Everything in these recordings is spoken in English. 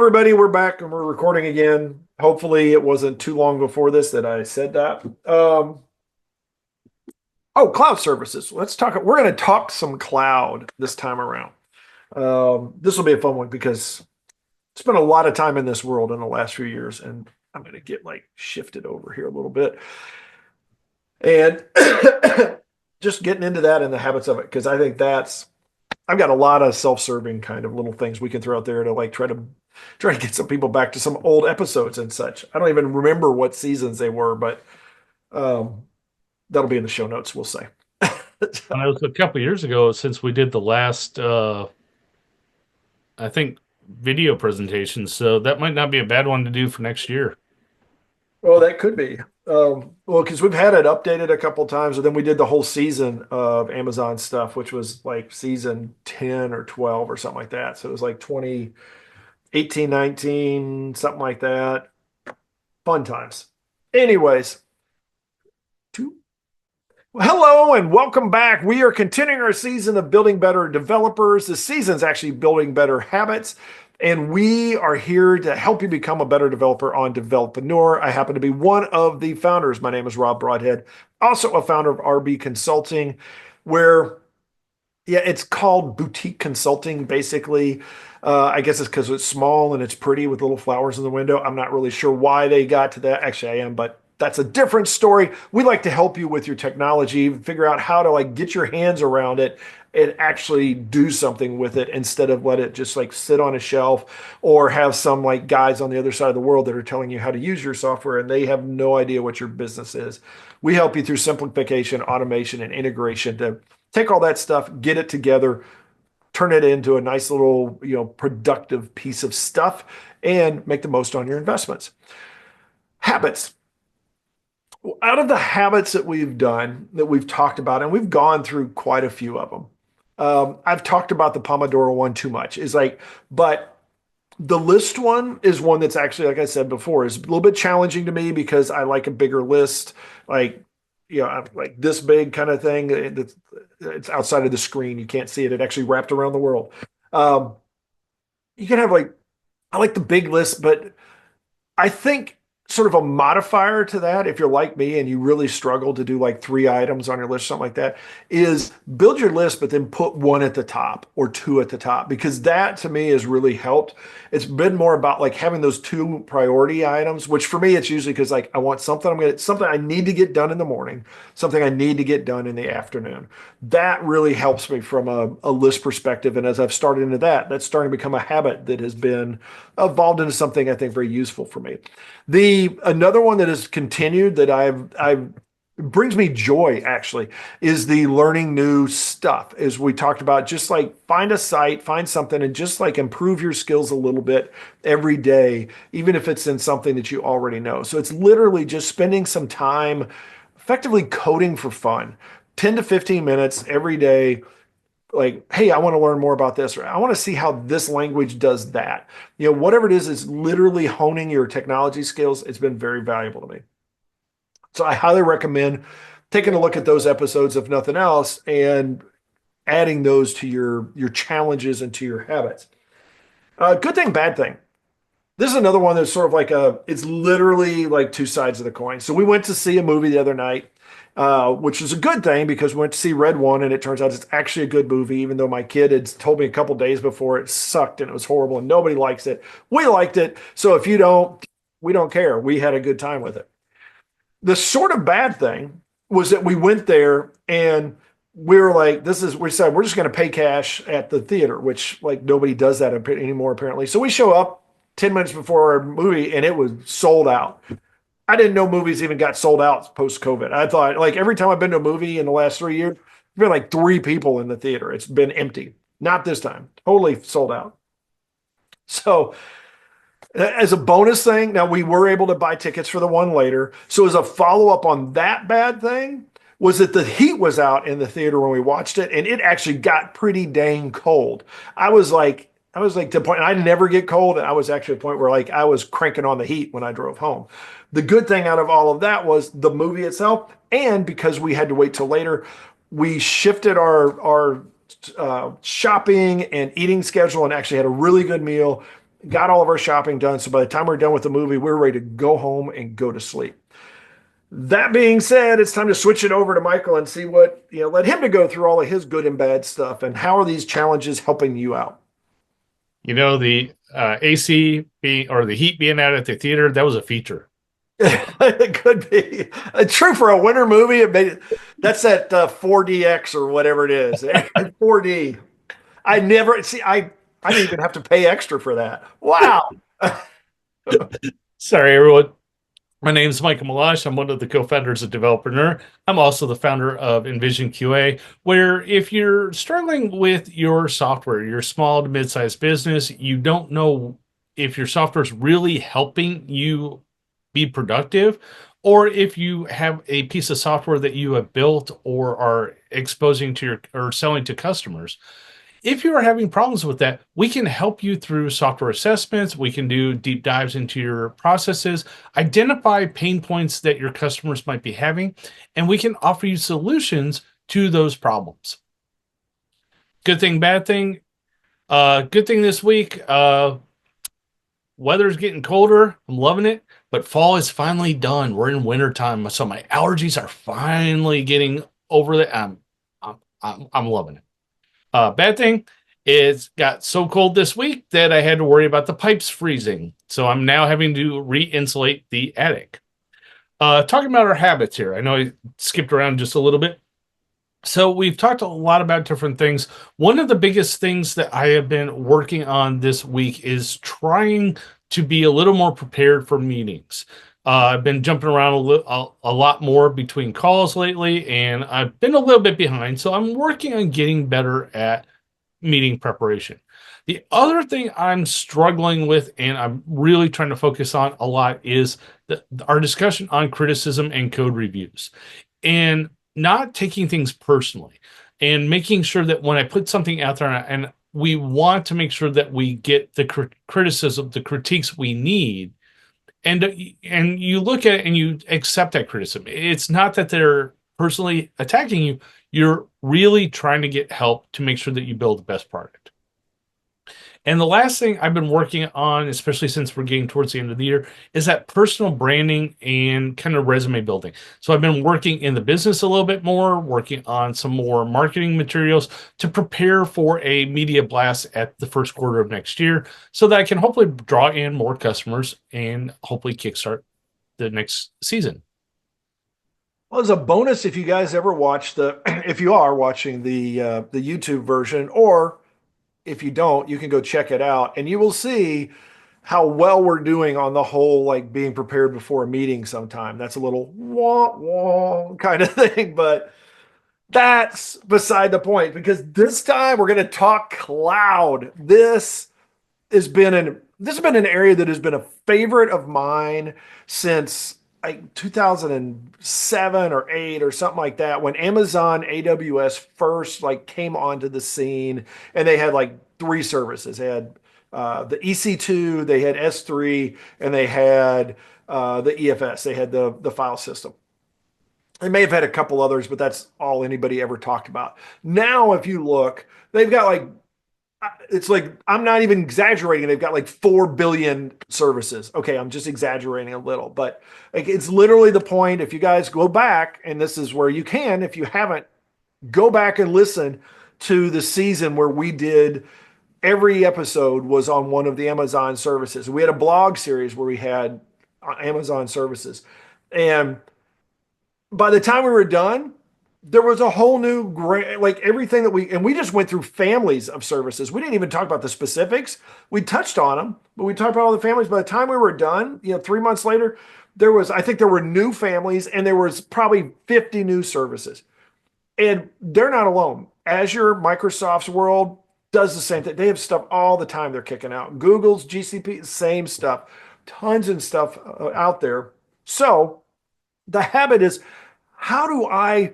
everybody. We're back and we're recording again. Hopefully, it wasn't too long before this that I said that. Cloud services. Let's talk. We're going to talk some cloud this time around. This will be a fun one because I spent a lot of time in this world in the last few years, and I'm going to get shifted over here a little bit and just getting into that and the habits of it because I think I've got a lot of self-serving kind of little things we can throw out there to try to get some people back to some old episodes and such. I don't even remember what seasons they were, but um, that'll be in the show notes. We'll say. And it was a couple years ago since we did the last, I think, video presentation. So that might not be a bad one to do for next year. Well, that could be. Well, because we've had it updated a couple times, and then we did the whole season of Amazon stuff, which was like season 10 or 12 or something like that. So it was like 2018, 19, something like that. Fun times. Anyways, well, hello and welcome back. We are continuing our season of building better developers. This season's actually building better habits. And we are here to help you become a better developer on Developreneur. I happen to be one of the founders. My name is Rob Broadhead, also a founder of RB Consulting, where, yeah, it's called boutique consulting, basically. I guess it's because it's small and it's pretty with little flowers in the window. I'm not really sure why they got to that. Actually, I am, but that's a different story. We like to help you with your technology, figure out how to get your hands around it and actually do something with it instead of let it just sit on a shelf or have some guys on the other side of the world that are telling you how to use your software and they have no idea what your business is. We help you through simplification, automation, and integration to take all that stuff, get it together, turn it into a nice little, productive piece of stuff and make the most on your investments. Habits. Out of the habits that we've done, that we've talked about, and we've gone through quite a few of them. I've talked about the Pomodoro one too much. But the list one is one that's actually, like I said before, is a little bit challenging to me because I like a bigger list, like this big kind of thing. It's outside of the screen. You can't see it. It actually wrapped around the world. Um, you can have I like the big list, but I think sort of a modifier to that, if you're like me and you really struggle to do three items on your list, something like that, is build your list, but then put one at the top or two at the top, because that to me has really helped. It's been more about having those two priority items, which for me, it's usually because I want something I need to get done in the morning, something I need to get done in the afternoon. That really helps me from a list perspective. And as I've started into that, that's starting to become a habit that has been evolved into something I think very useful for me. The another one that has continued that I've brings me joy actually is the learning new stuff. As we talked about, just find a site, find something, and just improve your skills a little bit every day, even if it's in something that you already know. So it's literally just spending some time effectively coding for fun, 10 to 15 minutes every day. Hey, I want to learn more about this, or I want to see how this language does that. Whatever it is literally honing your technology skills. It's been very valuable to me. So I highly recommend taking a look at those episodes, if nothing else, and adding those to your challenges and to your habits. Good thing, bad thing. This is another one that's sort of it's literally two sides of the coin. So we went to see a movie the other night, which is a good thing because we went to see Red One, and it turns out it's actually a good movie, even though my kid had told me a couple days before it sucked and it was horrible and nobody likes it. We liked it. So if you don't, we don't care. We had a good time with it. The sort of bad thing was that we went there and we were we said, we're just going to pay cash at the theater, which nobody does that anymore, apparently. So we show up 10 minutes before our movie and it was sold out. I didn't know movies even got sold out post COVID. I thought every time I've been to a movie in the last 3 years, there's been three people in the theater. It's been empty. Not this time. Totally sold out. So as a bonus thing, now we were able to buy tickets for the one later. So as a follow up on that bad thing, was that the heat was out in the theater when we watched it, and it actually got pretty dang cold. I was to the point, and I never get cold, and I was actually at a point where I was cranking on the heat when I drove home. The good thing out of all of that was the movie itself, and because we had to wait till later, we shifted our shopping and eating schedule and actually had a really good meal got all of our shopping done. So by the time we're done with the movie, we're ready to go home and go to sleep. That being said, it's time to switch it over to Michael and see what, let him to go through all of his good and bad stuff and how are these challenges helping you out? The AC being or the heat being out at the theater, that was a feature. It could be true for a winter movie. That's that 4DX or whatever it is. 4D. I never see. I didn't even have to pay extra for that. Wow. Sorry, everyone. My name is Michael Meloche. I'm one of the co-founders of Developer. I'm also the founder of Envision QA, where if you're struggling with your software, your small to mid-sized business, you don't know if your software is really helping you be productive, or if you have a piece of software that you have built or are exposing to your or selling to customers. If you are having problems with that, we can help you through software assessments. We can do deep dives into your processes, identify pain points that your customers might be having, and we can offer you solutions to those problems. Good thing, bad thing. Good thing this week, weather's getting colder. I'm loving it, but fall is finally done. We're in wintertime, so my allergies are finally getting over the. I'm loving it. Bad thing, it's got so cold this week that I had to worry about the pipes freezing. So I'm now having to re-insulate the attic. Talking about our habits here. I know I skipped around just a little bit. So we've talked a lot about different things. One of the biggest things that I have been working on this week is trying to be a little more prepared for meetings. I've been jumping around a lot more between calls lately, and I've been a little bit behind. So I'm working on getting better at meeting preparation. The other thing I'm struggling with and I'm really trying to focus on a lot is our discussion on criticism and code reviews and not taking things personally and making sure that when I put something out there and we want to make sure that we get the criticism, the critiques we need. And you look at it and you accept that criticism. It's not that they're personally attacking you. You're really trying to get help to make sure that you build the best product. And the last thing I've been working on, especially since we're getting towards the end of the year, is that personal branding and kind of resume building. So I've been working in the business a little bit more, working on some more marketing materials to prepare for a media blast at the first quarter of next year so that I can hopefully draw in more customers and hopefully kickstart the next season. Well, as a bonus, if you guys ever watch if you are watching the YouTube version, or if you don't, you can go check it out, and you will see how well we're doing on the whole, like being prepared before a meeting. Sometime that's a little wah wah kind of thing, but that's beside the point because this time we're going to talk cloud. This has been an area that has been a favorite of mine since like 2007 or 8 or something like that, when Amazon AWS first like came onto the scene, and they had like three services. They had the EC2, they had S3, and they had the EFS. They had the file system. They may have had a couple others, but that's all anybody ever talked about. Now, if you look, they've got like, it's like, I'm not even exaggerating. They've got like 4 billion services. Okay, I'm just exaggerating a little, but like it's literally the point. If you guys go back, and this is where you can, if you haven't, go back and listen to the season where we did every episode was on one of the Amazon services. We had a blog series where we had Amazon services. And by the time we were done, there was a whole new like everything that we just went through families of services. We didn't even talk about the specifics. We touched on them, but we talked about all the families. By the time we were done, 3 months later, I think there were new families, and there was probably 50 new services. And they're not alone. Azure, Microsoft's world does the same thing. They have stuff all the time they're kicking out. Google's GCP, same stuff. Tons of stuff out there. So the habit is, how do I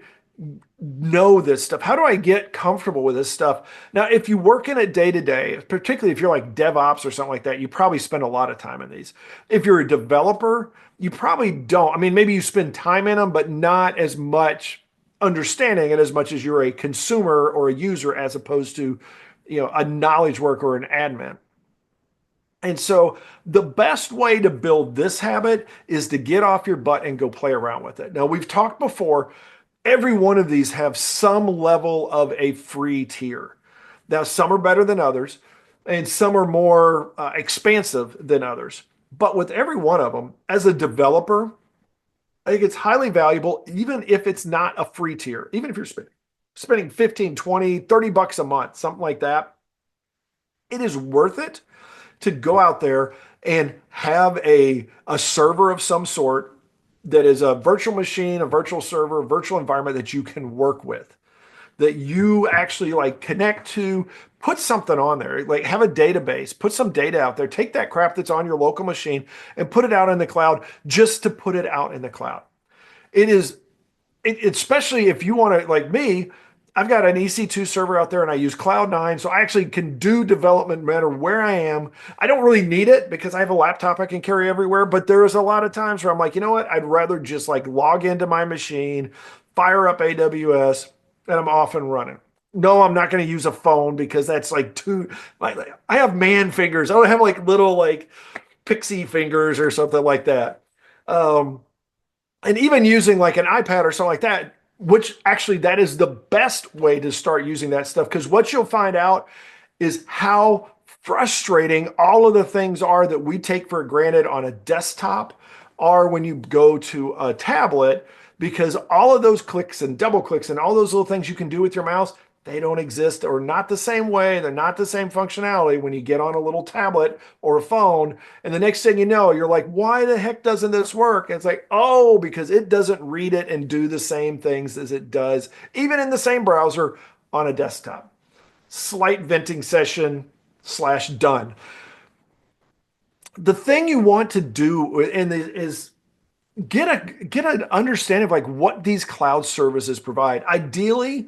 know this stuff? How do I get comfortable with this stuff? Now, if you work in it day to day, particularly if you're like DevOps or something like that, you probably spend a lot of time in these. If you're a developer, you probably don't. I mean, maybe you spend time in them, but not as much understanding it as much as you're a consumer or a user, as opposed to, a knowledge worker or an admin. And so the best way to build this habit is to get off your butt and go play around with it. Now, we've talked before, every one of these have some level of a free tier. Now, some are better than others, and some are more expansive than others. But with every one of them, as a developer, I think it's highly valuable, even if it's not a free tier, even if you're spending 15, 20, 30 bucks a month, something like that. It is worth it to go out there and have a server of some sort that is a virtual machine, a virtual server, a virtual environment that you can work with, that you actually like connect to, put something on there, like have a database, put some data out there, take that crap that's on your local machine and put it out in the cloud just to put it out in the cloud. It is especially if you want to, like me, I've got an EC2 server out there and I use Cloud9, so I actually can do development no matter where I am. I don't really need it because I have a laptop I can carry everywhere, but there is a lot of times where I'm like, you know what? I'd rather just like log into my machine, fire up AWS, and I'm off and running. No, I'm not going to use a phone because that's like too, like, I have man fingers. I don't have like little like pixie fingers or something like that. Um, and even using like an iPad or something like that, which actually that is the best way to start using that stuff. Because what you'll find out is how frustrating all of the things are that we take for granted on a desktop are when you go to a tablet, because all of those clicks and double clicks and all those little things you can do with your mouse, they don't exist or not the same way. They're not the same functionality when you get on a little tablet or a phone. And the next thing you know, you're like, why the heck doesn't this work? And it's like, oh, because it doesn't read it and do the same things as it does, even in the same browser on a desktop. Slight venting session slash done. The thing you want to do is get an understanding of like what these cloud services provide. Ideally,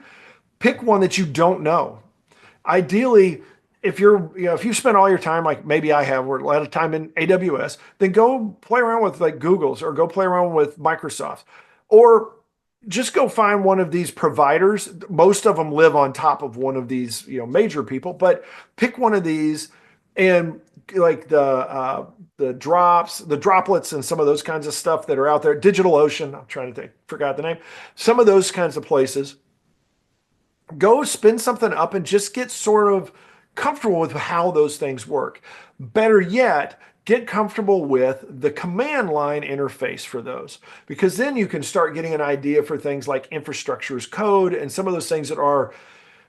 pick one that you don't know. Ideally, if if you spend all your time, like maybe I have, or a lot of time in AWS, then go play around with like Google's or go play around with Microsoft, or just go find one of these providers. Most of them live on top of one of these, major people, but pick one of these and like the drops, the droplets, and some of those kinds of stuff that are out there. DigitalOcean, I'm trying to think, forgot the name. Some of those kinds of places, go spin something up and just get sort of comfortable with how those things work. Better yet, get comfortable with the command line interface for those, because then you can start getting an idea for things like infrastructure as code and some of those things that are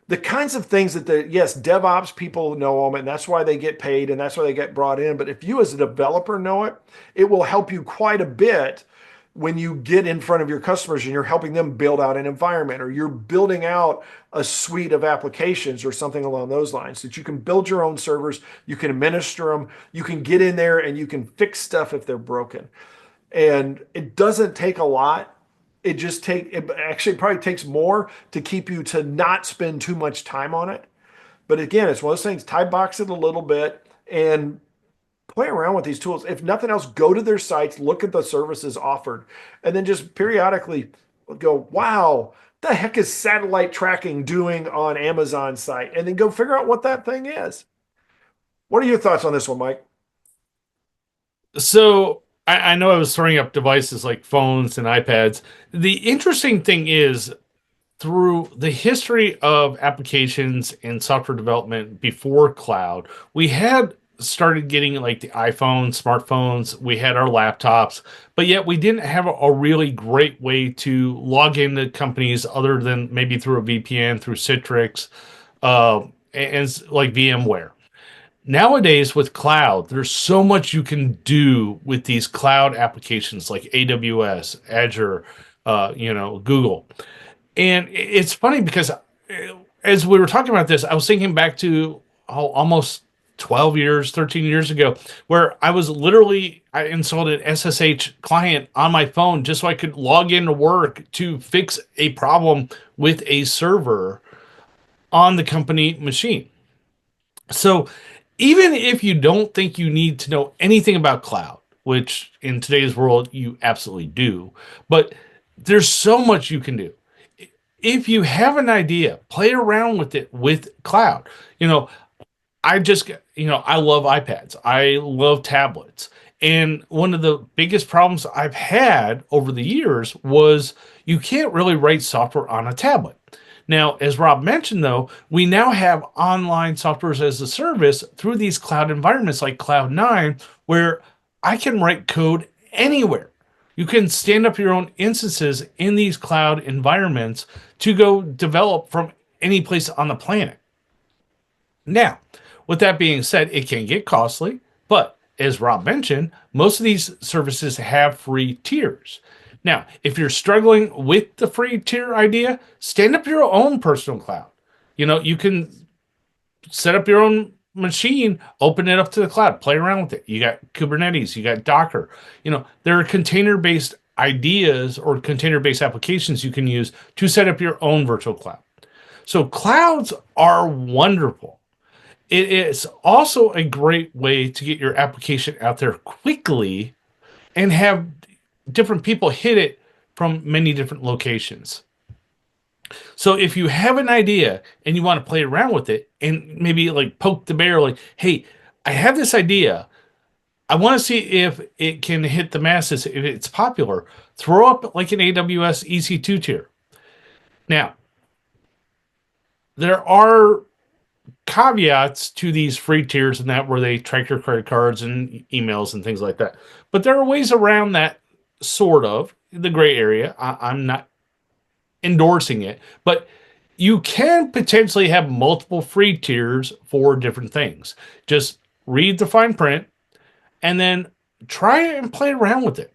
the kinds of things that yes, DevOps people know them and that's why they get paid and that's why they get brought in. But if you as a developer know it, it will help you quite a bit when you get in front of your customers and you're helping them build out an environment, or you're building out a suite of applications or something along those lines, that you can build your own servers, you can administer them, you can get in there and you can fix stuff if they're broken. And it doesn't take a lot. It actually probably takes more to keep you to not spend too much time on it. But again, it's one of those things, tie box it a little bit and play around with these tools. If nothing else, go to their sites, look at the services offered, and then just periodically go, wow, the heck is satellite tracking doing on Amazon site? And then go figure out what that thing is. What are your thoughts on this one, Mike? So I know I was throwing up devices like phones and iPads. The interesting thing is, through the history of applications and software development before cloud, we had started getting like the iPhone, smartphones, we had our laptops, but yet we didn't have a really great way to log into companies other than maybe through a VPN, through Citrix, and like VMware. Nowadays with cloud, there's so much you can do with these cloud applications like AWS, Azure, Google. And it's funny because as we were talking about this, I was thinking back to almost 12 years, 13 years ago, where I installed an SSH client on my phone just so I could log into work to fix a problem with a server on the company machine. So even if you don't think you need to know anything about cloud, which in today's world you absolutely do, but there's so much you can do. If you have an idea, play around with it with cloud. You know, I just, I love iPads. I love tablets. And one of the biggest problems I've had over the years was you can't really write software on a tablet. Now, as Rob mentioned, though, we now have online softwares as a service through these cloud environments like Cloud9, where I can write code anywhere. You can stand up your own instances in these cloud environments to go develop from any place on the planet. Now, with that being said, it can get costly, but as Rob mentioned, most of these services have free tiers. Now, if you're struggling with the free tier idea, stand up your own personal cloud. You can set up your own machine, open it up to the cloud, play around with it. You got Kubernetes, you got Docker. There are container based ideas or container based applications you can use to set up your own virtual cloud. So, clouds are wonderful. It is also a great way to get your application out there quickly and have different people hit it from many different locations. So if you have an idea and you want to play around with it and maybe like poke the bear, like, hey, I have this idea. I want to see if it can hit the masses, if it's popular. Throw up like an AWS EC2 tier. Now, there are caveats to these free tiers and that where they track your credit cards and emails and things like that. But there are ways around that, sort of, the gray area. I'm not endorsing it, but you can potentially have multiple free tiers for different things. Just read the fine print and then try it and play around with it.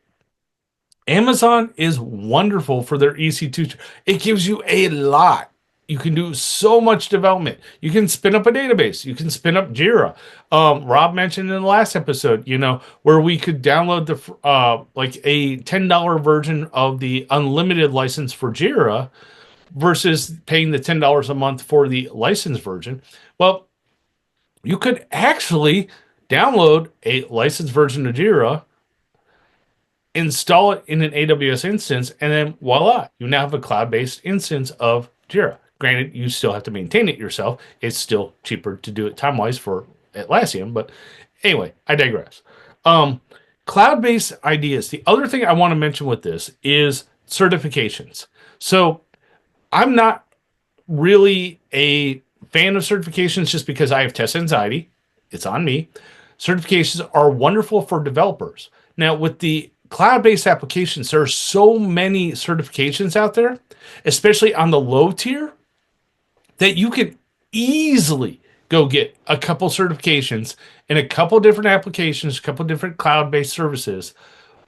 Amazon is wonderful for their EC2. It gives you a lot. You can do so much development. You can spin up a database. You can spin up Jira. Rob mentioned in the last episode, where we could download the like a $10 version of the unlimited license for Jira versus paying the $10 a month for the licensed version. Well, you could actually download a licensed version of Jira, install it in an AWS instance, and then voila, you now have a cloud-based instance of Jira. Granted, you still have to maintain it yourself. It's still cheaper to do it time-wise for Atlassian, but anyway, I digress. Cloud-based ideas. The other thing I want to mention with this is certifications. So I'm not really a fan of certifications just because I have test anxiety. It's on me. Certifications are wonderful for developers. Now, with the cloud-based applications, there are so many certifications out there, especially on the low tier, that you can easily go get a couple certifications in a couple different applications, a couple different cloud-based services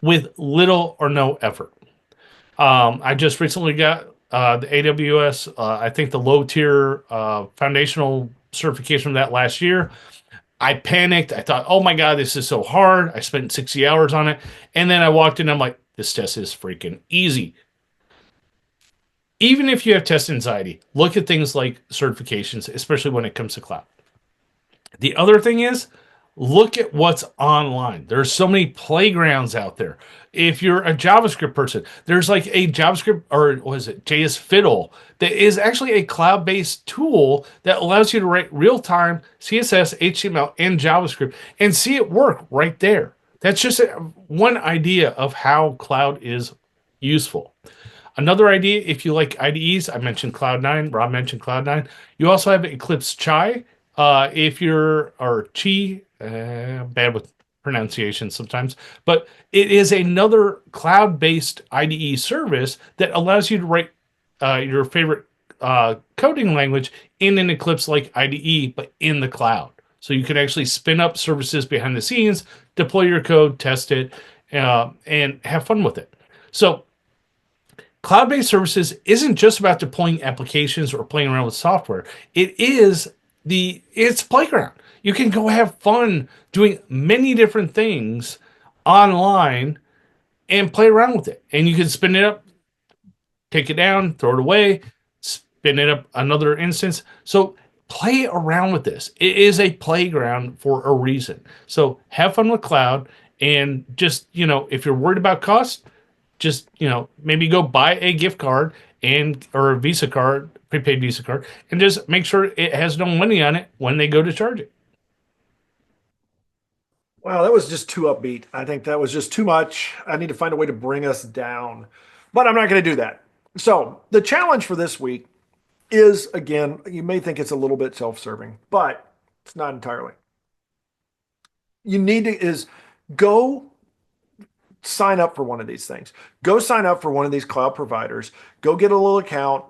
with little or no effort. I just recently got the AWS, I think the low tier foundational certification from that last year. I panicked. I thought, oh my God, this is so hard. I spent 60 hours on it. And then I walked in, I'm like, this test is freaking easy. Even if you have test anxiety, look at things like certifications, especially when it comes to cloud. The other thing is, look at what's online. There's so many playgrounds out there. If you're a JavaScript person, there's like a JavaScript, or what is it, JS Fiddle, that is actually a cloud-based tool that allows you to write real-time CSS, HTML, and JavaScript and see it work right there. That's just one idea of how cloud is useful. Another idea, if you like IDEs, I mentioned Cloud9, Rob mentioned Cloud9. You also have Eclipse Chai. If you're, or Chi, bad with pronunciation sometimes, but it is another cloud-based IDE service that allows you to write your favorite coding language in an Eclipse-like IDE, but in the cloud. So you can actually spin up services behind the scenes, deploy your code, test it, and have fun with it. So cloud-based services isn't just about deploying applications or playing around with software. It's playground. You can go have fun doing many different things online and play around with it. And you can spin it up, take it down, throw it away, spin it up another instance. So play around with this. It is a playground for a reason. So have fun with cloud, and just, if you're worried about cost, just, maybe go buy a gift card or a Visa card, prepaid Visa card, and just make sure it has no money on it when they go to charge it. Wow, that was just too upbeat. I think that was just too much. I need to find a way to bring us down, but I'm not going to do that. So, the challenge for this week is again, you may think it's a little bit self serving, but it's not entirely. You need to is go sign up for one of these things. Go sign up for one of these cloud providers. Go get a little account.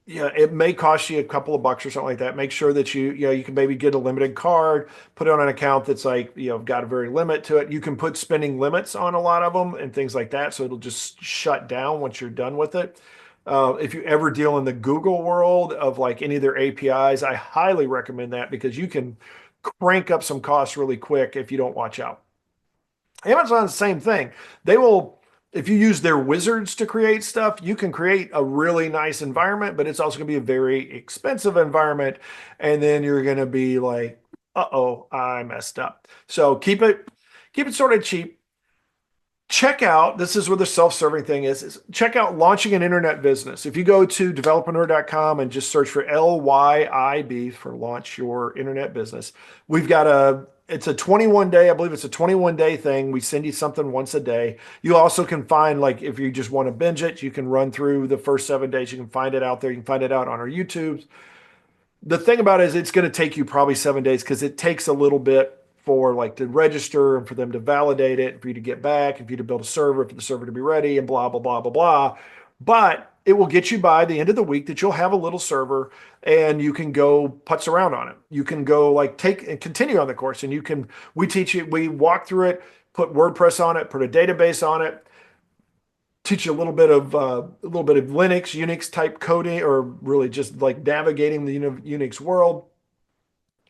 Yeah, it may cost you a couple of bucks or something like that. Make sure that you can maybe get a limited card, put it on an account that's like, got a very limit to it. You can put spending limits on a lot of them and things like that. So it'll just shut down once you're done with it. If you ever deal in the Google world of like any of their APIs, I highly recommend that because you can crank up some costs really quick if you don't watch out. Amazon's the same thing. They will, if you use their wizards to create stuff, you can create a really nice environment, but it's also going to be a very expensive environment. And then you're going to be like, uh-oh, I messed up. So keep it sort of cheap. Check out, this is where the self-serving thing is check out launching an internet business. If you go to developaneur.com and just search for LYIB for launch your internet business, we've got it's a 21 day, I believe it's a 21 day thing. We send you something once a day. You also can find, like, if you just want to binge it, you can run through the first 7 days. You can find it out there. You can find it out on our YouTube. The thing about it is it's going to take you probably 7 days because it takes a little bit for like to register and for them to validate it, for you to get back, and for you to build a server, for the server to be ready, and blah, blah, blah, blah, blah. But it will get you by the end of the week that you'll have a little server and you can go putz around on it. You can go like take and continue on the course, and we teach you, we walk through it, put WordPress on it, put a database on it, teach you a little bit of Linux, Unix type coding, or really just like navigating the Unix world.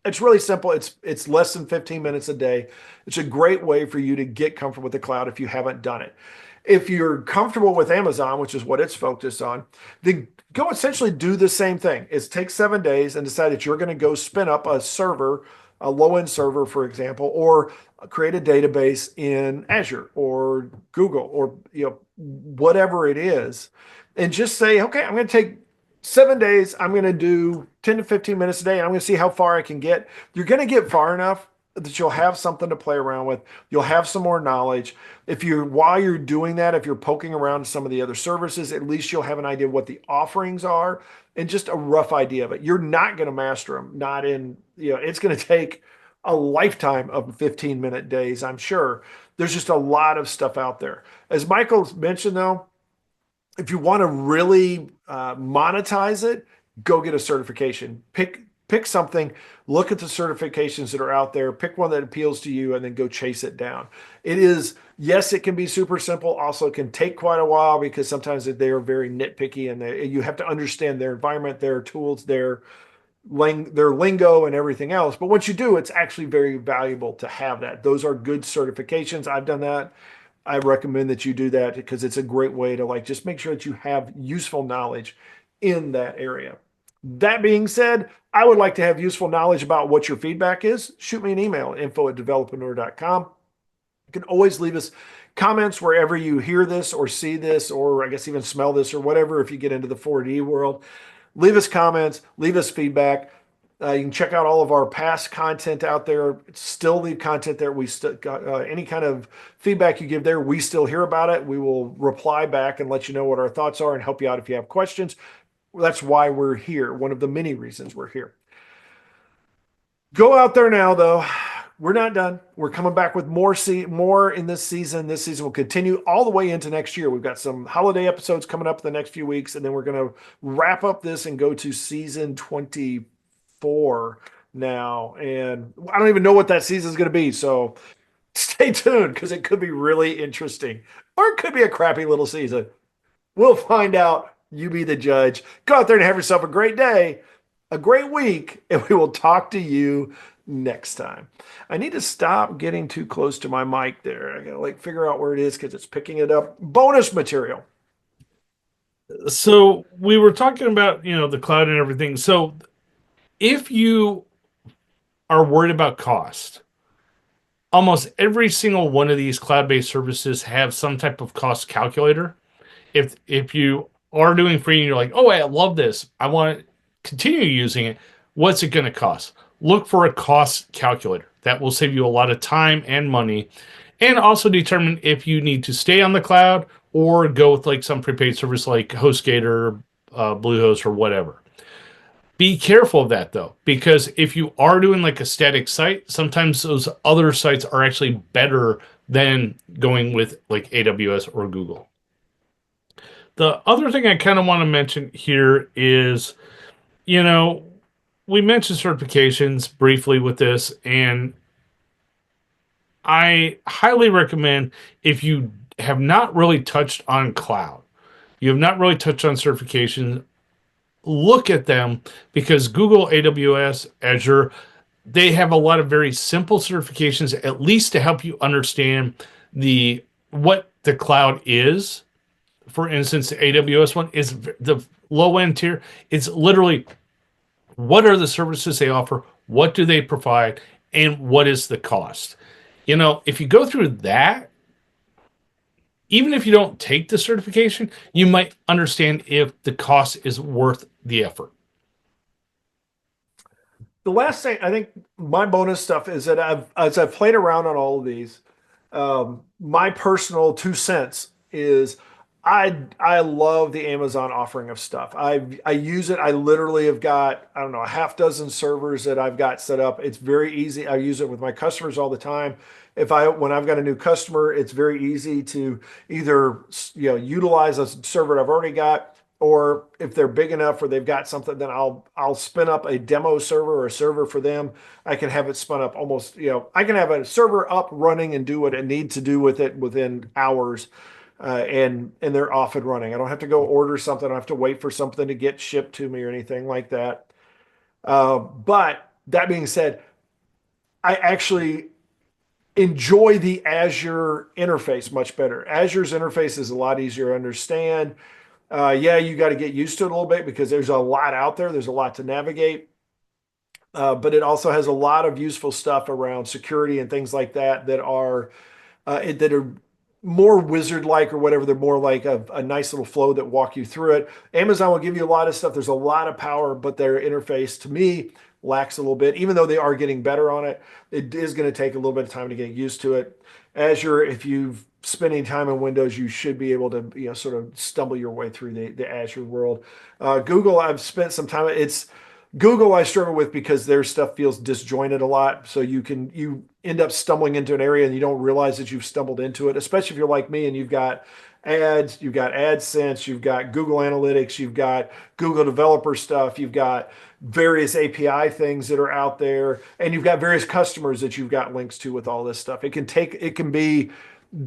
It's really simple. It's less than 15 minutes a day. It's a great way for you to get comfortable with the cloud if you haven't done it. If you're comfortable with Amazon, which is what it's focused on, then go essentially do the same thing. Is take 7 days and decide that you're going to go spin up a server, a low-end server, for example, or create a database in Azure or Google or whatever it is, and just say, okay, I'm going to take 7 days. I'm going to do 10 to 15 minutes a day, and I'm going to see how far I can get. You're going to get far enough that you'll have something to play around with. You'll have some more knowledge. While you're doing that, if you're poking around some of the other services, at least you'll have an idea of what the offerings are and just a rough idea of it. You're not going to master them. Not in, it's going to take a lifetime of 15-minute days, I'm sure. There's just a lot of stuff out there. As Michael mentioned, though, if you want to really monetize it, go get a certification. Pick something, look at the certifications that are out there, pick one that appeals to you, and then go chase it down. Yes, it can be super simple. Also, it can take quite a while because sometimes they are very nitpicky, and you have to understand their environment, their tools, their lingo, and everything else. But once you do, it's actually very valuable to have that. Those are good certifications. I've done that. I recommend that you do that because it's a great way to like just make sure that you have useful knowledge in that area. That being said, I would like to have useful knowledge about what your feedback is. Shoot me an email, info@developaneur.com. You can always leave us comments wherever you hear this or see this, or I guess even smell this or whatever. If you get into the 4D world, leave us comments, leave us feedback. You can check out all of our past content out there. Still leave content there. We still got any kind of feedback you give there, we still hear about it. We will reply back and let you know what our thoughts are and help you out if you have questions. That's why we're here. One of the many reasons we're here. Go out there now, though. We're not done. We're coming back with more in this season. This season will continue all the way into next year. We've got some holiday episodes coming up in the next few weeks, and then we're going to wrap up this and go to season 24 now. And I don't even know what that season is going to be. So stay tuned because it could be really interesting, or it could be a crappy little season. We'll find out. You be the judge. Go out there and have yourself a great day, a great week, and we will talk to you next time. I need to stop getting too close to my mic there. I gotta like figure out where it is because it's picking it up. Bonus material. So we were talking about, the cloud and everything. So if you are worried about cost, almost every single one of these cloud-based services have some type of cost calculator. If you are doing free and you're like, oh, I love this, I want to continue using it, what's it going to cost? Look for a cost calculator. That will save you a lot of time and money, and also determine if you need to stay on the cloud or go with like some prepaid service like HostGator, Bluehost, or whatever. Be careful of that though, because if you are doing like a static site, sometimes those other sites are actually better than going with like AWS or Google. The other thing I kind of want to mention here is, you know, we mentioned certifications briefly with this, and I highly recommend if you have not really touched on cloud, you have not really touched on certification, look at them because Google, AWS, Azure, they have a lot of very simple certifications, at least to help you understand the what the cloud is. For instance, the AWS one is the low end tier. It's literally what are the services they offer, what do they provide, and what is the cost. If you go through that, even if you don't take the certification, you might understand if the cost is worth the effort. The last thing I think my bonus stuff is that as I've played around on all of these, my personal 2 cents is I love the Amazon offering of stuff. I use it. I literally have got, I don't know, a half dozen servers that I've got set up. It's very easy. I use it with my customers all the time. When I've got a new customer, it's very easy to either utilize a server that I've already got, or if they're big enough or they've got something, then I'll spin up a demo server or a server for them. I can have it spun up almost, I can have a server up running and do what it needs to do with it within hours, and they're off and running. I don't have to go order something. I don't have to wait for something to get shipped to me or anything like that. But that being said, I actually enjoy the Azure interface much better. Azure's interface is a lot easier to understand. Yeah, you got to get used to it a little bit because there's a lot out there. There's a lot to navigate. But it also has a lot of useful stuff around security and things like that are more wizard-like or whatever. They're more like a nice little flow that walk you through it. Amazon will give you a lot of stuff. There's a lot of power, but their interface to me lacks a little bit. Even though they are getting better on it, it is going to take a little bit of time to get used to it. Azure, if you've spending time in Windows, you should be able to sort of stumble your way through the Azure world. Google, I've spent some time. It's Google I struggle with because their stuff feels disjointed a lot. So you end up stumbling into an area and you don't realize that you've stumbled into it, especially if you're like me and you've got ads, you've got AdSense, you've got Google Analytics, you've got Google developer stuff, you've got various API things that are out there, and you've got various customers that you've got links to with all this stuff. It can be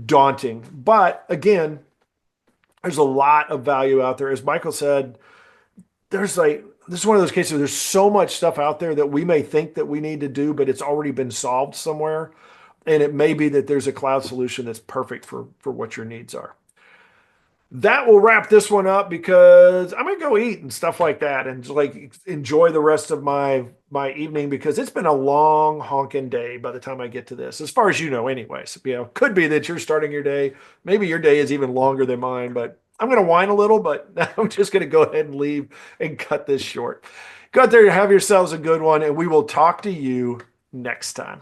daunting, but again, there's a lot of value out there. As Michael said, this is one of those cases where there's so much stuff out there that we may think that we need to do, but it's already been solved somewhere. And it may be that there's a cloud solution that's perfect for what your needs are. That will wrap this one up because I'm gonna go eat and stuff like that, and like enjoy the rest of my evening because it's been a long honking day by the time I get to this, as far as you know, anyways. Could be that you're starting your day. Maybe your day is even longer than mine, but I'm gonna whine a little, but I'm just gonna go ahead and leave and cut this short. Go out there and have yourselves a good one, and we will talk to you next time.